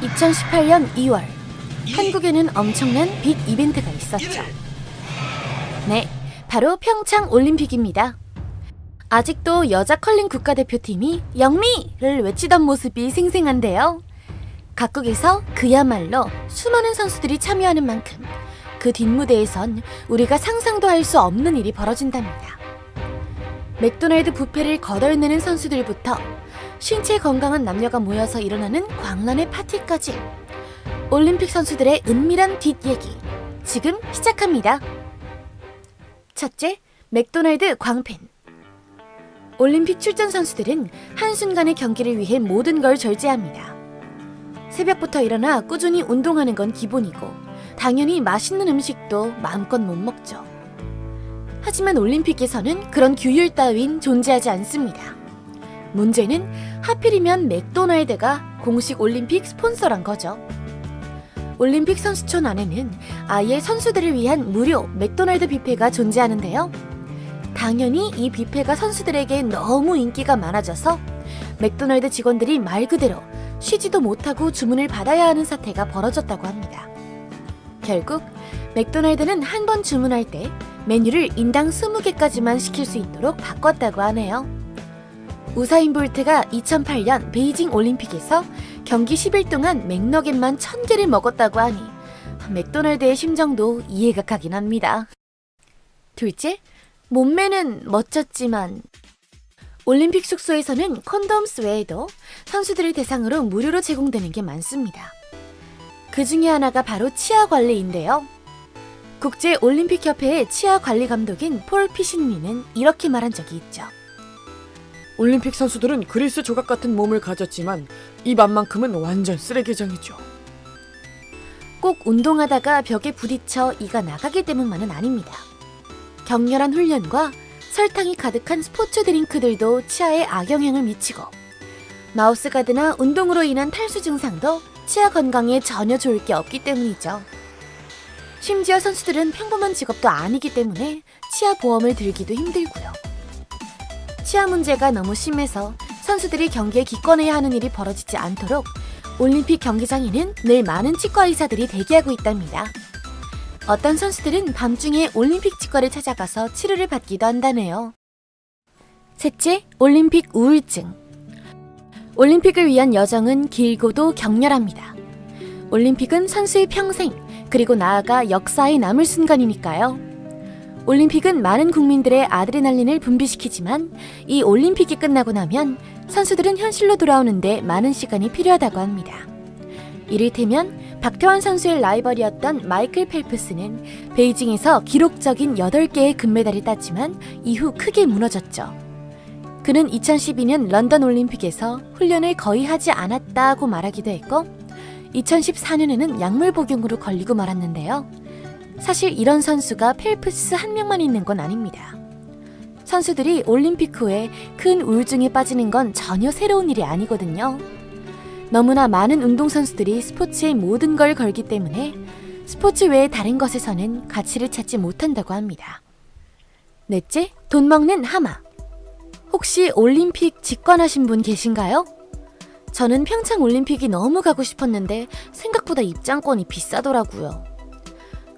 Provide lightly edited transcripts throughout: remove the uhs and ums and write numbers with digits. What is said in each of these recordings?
2018년 2월 한국에는 엄청난 빅 이벤트가 있었죠. 네, 바로 평창 올림픽입니다. 아직도 여자 컬링 국가대표팀이 영미를 외치던 모습이 생생한데요. 각국에서 그야말로 수많은 선수들이 참여하는 만큼 그 뒷무대에선 우리가 상상도 할 수 없는 일이 벌어진답니다. 맥도날드 뷔페를 거덜내는 선수들부터 신체 건강한 남녀가 모여서 일어나는 광란의 파티까지 올림픽 선수들의 은밀한 뒷얘기 지금 시작합니다. 첫째, 맥도날드 광팬. 올림픽 출전 선수들은 한순간의 경기를 위해 모든 걸 절제합니다. 새벽부터 일어나 꾸준히 운동하는 건 기본이고 당연히 맛있는 음식도 마음껏 못 먹죠. 하지만 올림픽에서는 그런 규율 따윈 존재하지 않습니다. 문제는 하필이면 맥도날드가 공식 올림픽 스폰서란 거죠. 올림픽 선수촌 안에는 아예 선수들을 위한 무료 맥도날드 뷔페가 존재하는데요. 당연히 이 뷔페가 선수들에게 너무 인기가 많아져서 맥도날드 직원들이 말 그대로 쉬지도 못하고 주문을 받아야 하는 사태가 벌어졌다고 합니다. 결국 맥도날드는 한 번 주문할 때 메뉴를 인당 20개까지만 시킬 수 있도록 바꿨다고 하네요. 우사인 볼트가 2008년 베이징 올림픽에서 경기 10일 동안 맥너겟만 1000개를 먹었다고 하니 맥도날드의 심정도 이해가 가긴 합니다. 둘째, 몸매는 멋졌지만 올림픽 숙소에서는 콘돔스 외에도 선수들을 대상으로 무료로 제공되는 게 많습니다. 그 중에 하나가 바로 치아 관리인데요. 국제올림픽협회의 치아 관리 감독인 폴 피신리는 이렇게 말한 적이 있죠. 올림픽 선수들은 그리스 조각 같은 몸을 가졌지만 입 안만큼은 완전 쓰레기장이죠. 꼭 운동하다가 벽에 부딪혀 이가 나가기 때문만은 아닙니다. 격렬한 훈련과 설탕이 가득한 스포츠 드링크들도 치아에 악영향을 미치고 마우스 가드나 운동으로 인한 탈수 증상도 치아 건강에 전혀 좋을 게 없기 때문이죠. 심지어 선수들은 평범한 직업도 아니기 때문에 치아 보험을 들기도 힘들고요. 치아 문제가 너무 심해서 선수들이 경기에 기권해야 하는 일이 벌어지지 않도록 올림픽 경기장에는 늘 많은 치과 의사들이 대기하고 있답니다. 어떤 선수들은 밤중에 올림픽 치과를 찾아가서 치료를 받기도 한다네요. 셋째, 올림픽 우울증. 올림픽을 위한 여정은 길고도 격렬합니다. 올림픽은 선수의 평생, 그리고 나아가 역사에 남을 순간이니까요. 올림픽은 많은 국민들의 아드레날린을 분비시키지만 이 올림픽이 끝나고 나면 선수들은 현실로 돌아오는데 많은 시간이 필요하다고 합니다. 이를테면 박태환 선수의 라이벌이었던 마이클 펠프스는 베이징에서 기록적인 8개의 금메달을 땄지만 이후 크게 무너졌죠. 그는 2012년 런던 올림픽에서 훈련을 거의 하지 않았다고 말하기도 했고 2014년에는 약물 복용으로 걸리고 말았는데요. 사실 이런 선수가 펠프스 한 명만 있는 건 아닙니다. 선수들이 올림픽 후에 큰 우울증에 빠지는 건 전혀 새로운 일이 아니거든요. 너무나 많은 운동선수들이 스포츠에 모든 걸 걸기 때문에 스포츠 외의 다른 것에서는 가치를 찾지 못한다고 합니다. 넷째, 돈 먹는 하마. 혹시 올림픽 직관하신 분 계신가요? 저는 평창 올림픽이 너무 가고 싶었는데 생각보다 입장권이 비싸더라고요.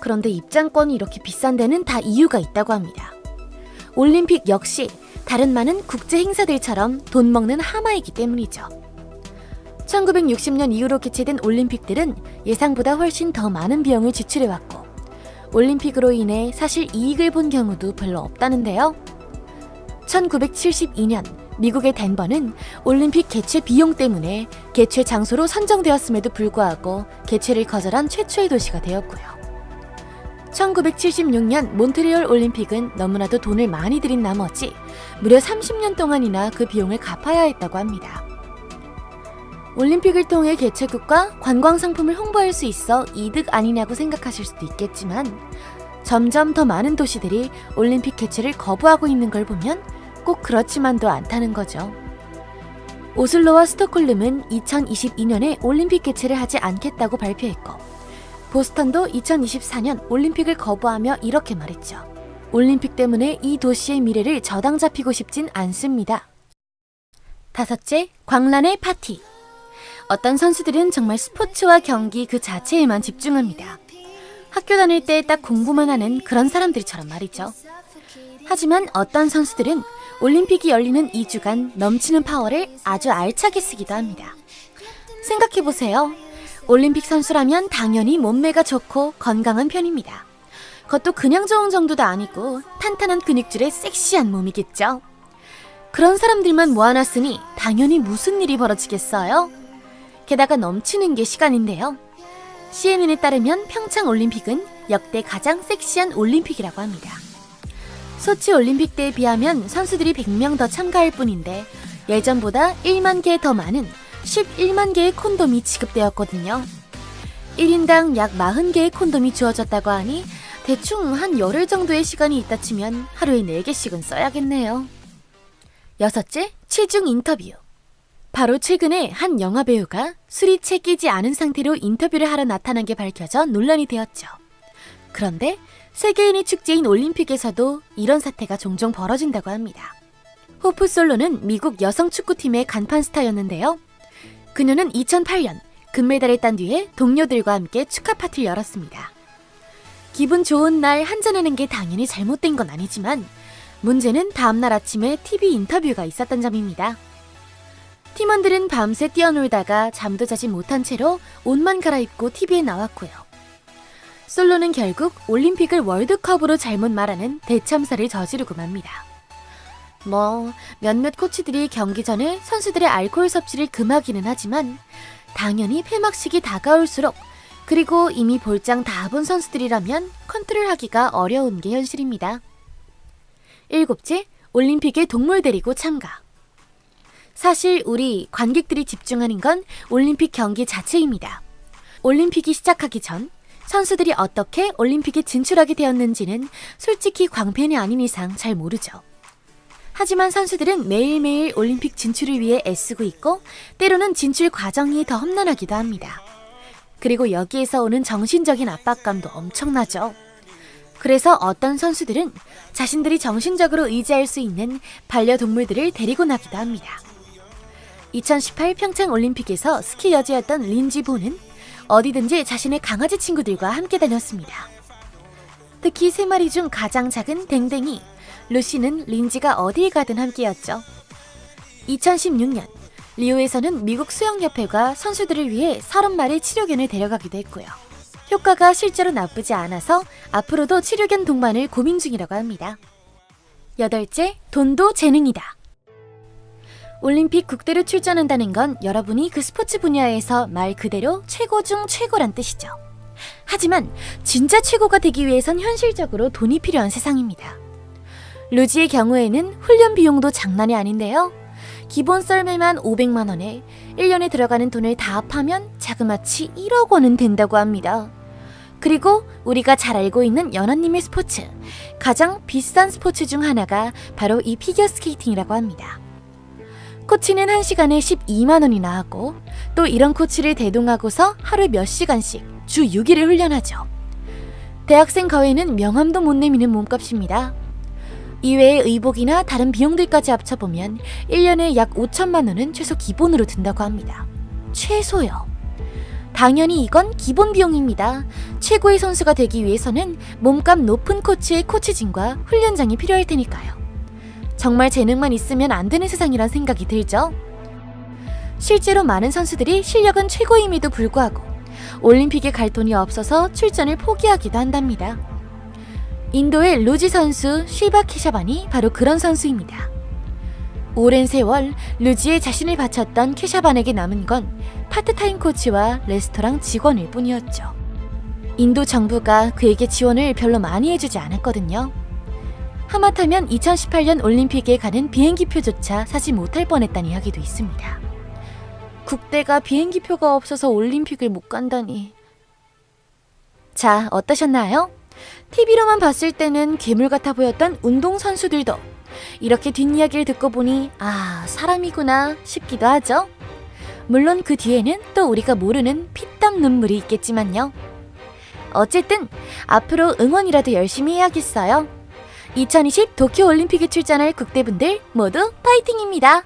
그런데 입장권이 이렇게 비싼 데는 다 이유가 있다고 합니다. 올림픽 역시 다른 많은 국제 행사들처럼 돈 먹는 하마이기 때문이죠. 1960년 이후로 개최된 올림픽들은 예상보다 훨씬 더 많은 비용을 지출해왔고 올림픽으로 인해 사실 이익을 본 경우도 별로 없다는데요. 1972년 미국의 덴버는 올림픽 개최 비용 때문에 개최 장소로 선정되었음에도 불구하고 개최를 거절한 최초의 도시가 되었고요. 1976년 몬트리올 올림픽은 너무나도 돈을 많이 들인 나머지 무려 30년 동안이나 그 비용을 갚아야 했다고 합니다. 올림픽을 통해 개최국과 관광 상품을 홍보할 수 있어 이득 아니냐고 생각하실 수도 있겠지만 점점 더 많은 도시들이 올림픽 개최를 거부하고 있는 걸 보면 꼭 그렇지만도 않다는 거죠. 오슬로와 스톡홀름은 2022년에 올림픽 개최를 하지 않겠다고 발표했고 보스턴도 2024년 올림픽을 거부하며 이렇게 말했죠. 올림픽 때문에 이 도시의 미래를 저당 잡히고 싶진 않습니다. 다섯째, 광란의 파티. 어떤 선수들은 정말 스포츠와 경기 그 자체에만 집중합니다. 학교 다닐 때 딱 공부만 하는 그런 사람들처럼 말이죠. 하지만 어떤 선수들은 올림픽이 열리는 2주간 넘치는 파워를 아주 알차게 쓰기도 합니다. 생각해보세요. 올림픽 선수라면 당연히 몸매가 좋고 건강한 편입니다. 그것도 그냥 좋은 정도도 아니고 탄탄한 근육질의 섹시한 몸이겠죠. 그런 사람들만 모아놨으니 당연히 무슨 일이 벌어지겠어요? 게다가 넘치는 게 시간인데요. CNN에 따르면 평창 올림픽은 역대 가장 섹시한 올림픽이라고 합니다. 소치 올림픽 때에 비하면 선수들이 100명 더 참가할 뿐인데 예전보다 1만 개 더 많은 11만 개의 콘돔이 지급되었거든요. 1인당 약 40개의 콘돔이 주어졌다고 하니 대충 한 열흘 정도의 시간이 있다 치면 하루에 4개씩은 써야겠네요. 여섯째, 취중 인터뷰. 바로 최근에 한 영화배우가 술이 채 끼지 않은 상태로 인터뷰를 하러 나타난 게 밝혀져 논란이 되었죠. 그런데 세계인의 축제인 올림픽에서도 이런 사태가 종종 벌어진다고 합니다. 호프 솔로는 미국 여성 축구팀의 간판 스타였는데요. 그녀는 2008년 금메달을 딴 뒤에 동료들과 함께 축하 파티를 열었습니다. 기분 좋은 날 한잔하는 게 당연히 잘못된 건 아니지만 문제는 다음날 아침에 TV 인터뷰가 있었던 점입니다. 팀원들은 밤새 뛰어놀다가 잠도 자지 못한 채로 옷만 갈아입고 TV에 나왔고요. 솔로는 결국 올림픽을 월드컵으로 잘못 말하는 대참사를 저지르고 맙니다. 몇몇 코치들이 경기 전에 선수들의 알코올 섭취를 금하기는 하지만 당연히 폐막식이 다가올수록 그리고 이미 볼장 다 본 선수들이라면 컨트롤하기가 어려운 게 현실입니다. 일곱째, 올림픽에 동물 데리고 참가. 사실 우리 관객들이 집중하는 건 올림픽 경기 자체입니다. 올림픽이 시작하기 전 선수들이 어떻게 올림픽에 진출하게 되었는지는 솔직히 광팬이 아닌 이상 잘 모르죠. 하지만 선수들은 매일매일 올림픽 진출을 위해 애쓰고 있고 때로는 진출 과정이 더 험난하기도 합니다. 그리고 여기에서 오는 정신적인 압박감도 엄청나죠. 그래서 어떤 선수들은 자신들이 정신적으로 의지할 수 있는 반려동물들을 데리고 나기도 합니다. 2018 평창 올림픽에서 스키 여제였던 린지 보는 어디든지 자신의 강아지 친구들과 함께 다녔습니다. 특히 3마리 중 가장 작은 댕댕이 루시는 린지가 어딜 가든 함께였죠. 2016년 리오에서는 미국 수영협회가 선수들을 위해 30마리 치료견을 데려가기도 했고요. 효과가 실제로 나쁘지 않아서 앞으로도 치료견 동반을 고민 중이라고 합니다. 여덟째, 돈도 재능이다. 올림픽 국대로 출전한다는 건 여러분이 그 스포츠 분야에서 말 그대로 최고 중 최고란 뜻이죠. 하지만 진짜 최고가 되기 위해선 현실적으로 돈이 필요한 세상입니다. 루지의 경우에는 훈련 비용도 장난이 아닌데요. 기본 썰매만 500만 원에 1년에 들어가는 돈을 다 합하면 자그마치 1억 원은 된다고 합니다. 그리고 우리가 잘 알고 있는 연하님의 스포츠, 가장 비싼 스포츠 중 하나가 바로 이 피겨스케이팅이라고 합니다. 코치는 1시간에 12만 원이나 하고 또 이런 코치를 대동하고서 하루에 몇 시간씩 주 6일을 훈련하죠. 대학생 거에는 명함도 못 내미는 몸값입니다. 이외에 의복이나 다른 비용들까지 합쳐보면 1년에 약 5천만 원은 최소 기본으로 든다고 합니다. 최소요. 당연히 이건 기본 비용입니다. 최고의 선수가 되기 위해서는 몸값 높은 코치의 코치진과 훈련장이 필요할 테니까요. 정말 재능만 있으면 안 되는 세상이란 생각이 들죠. 실제로 많은 선수들이 실력은 최고임에도 불구하고 올림픽에 갈 돈이 없어서 출전을 포기하기도 한답니다. 인도의 루지 선수 쉴바 케샤반이 바로 그런 선수입니다. 오랜 세월 루지에 자신을 바쳤던 케샤반에게 남은 건 파트타임 코치와 레스토랑 직원일 뿐이었죠. 인도 정부가 그에게 지원을 별로 많이 해주지 않았거든요. 하마터면 2018년 올림픽에 가는 비행기표조차 사지 못할 뻔했다는 이야기도 있습니다. 국대가 비행기표가 없어서 올림픽을 못 간다니. 자, 어떠셨나요? TV로만 봤을 때는 괴물 같아 보였던 운동선수들도 이렇게 뒷이야기를 듣고 보니 사람이구나 싶기도 하죠. 물론 그 뒤에는 또 우리가 모르는 피땀 눈물이 있겠지만요. 어쨌든 앞으로 응원이라도 열심히 해야겠어요. 2020 도쿄올림픽에 출전할 국대분들 모두 파이팅입니다.